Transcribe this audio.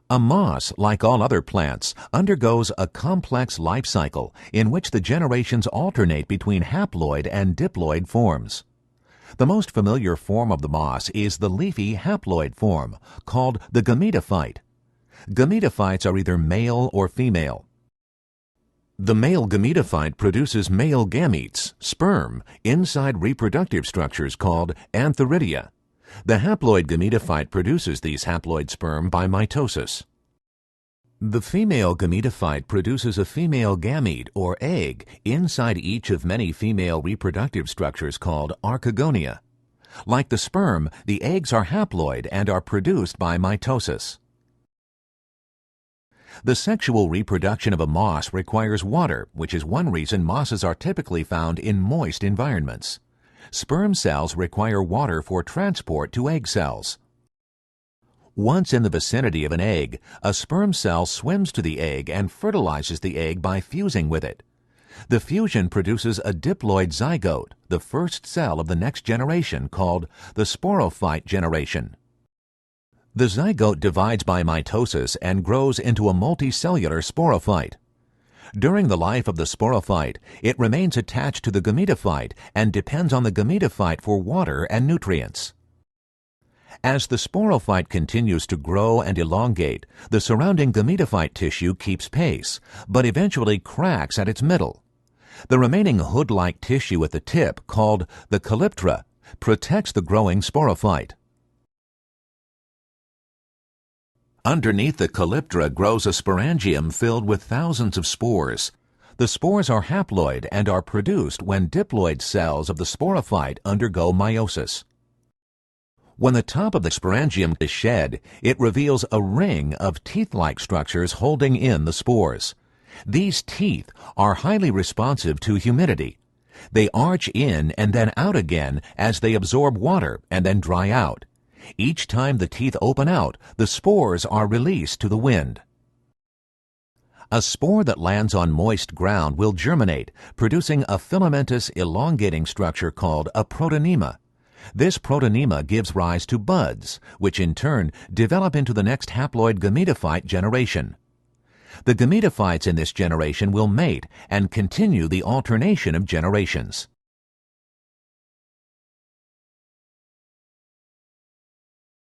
A moss, like all other plants, undergoes a complex life cycle in which the generations alternate between haploid and diploid forms. The most familiar form of the moss is the leafy haploid form, called the gametophyte. Gametophytes are either male or female. The male gametophyte produces male gametes, sperm, inside reproductive structures called antheridia. The haploid gametophyte produces these haploid sperm by mitosis. The female gametophyte produces a female gamete or egg inside each of many female reproductive structures called archegonia. Like the sperm, the eggs are haploid and are produced by mitosis. The sexual reproduction of a moss requires water, which is one reason mosses are typically found in moist environments. Sperm cells require water for transport to egg cells. Once in the vicinity of an egg, a sperm cell swims to the egg and fertilizes the egg by fusing with it. The fusion produces a diploid zygote, the first cell of the next generation, called the sporophyte generation. The zygote divides by mitosis and grows into a multicellular sporophyte. During the life of the sporophyte, it remains attached to the gametophyte and depends on the gametophyte for water and nutrients. As the sporophyte continues to grow and elongate, the surrounding gametophyte tissue keeps pace, but eventually cracks at its middle. The remaining hood-like tissue at the tip, called the calyptra, protects the growing sporophyte. Underneath the calyptra grows a sporangium filled with thousands of spores. The spores are haploid and are produced when diploid cells of the sporophyte undergo meiosis. When the top of the sporangium is shed, it reveals a ring of teeth-like structures holding in the spores. These teeth are highly responsive to humidity. They arch in and then out again as they absorb water and then dry out. Each time the teeth open out, the spores are released to the wind. A spore that lands on moist ground will germinate, producing a filamentous elongating structure called a protonema. This protonema gives rise to buds, which in turn develop into the next haploid gametophyte generation. The gametophytes in this generation will mate and continue the alternation of generations.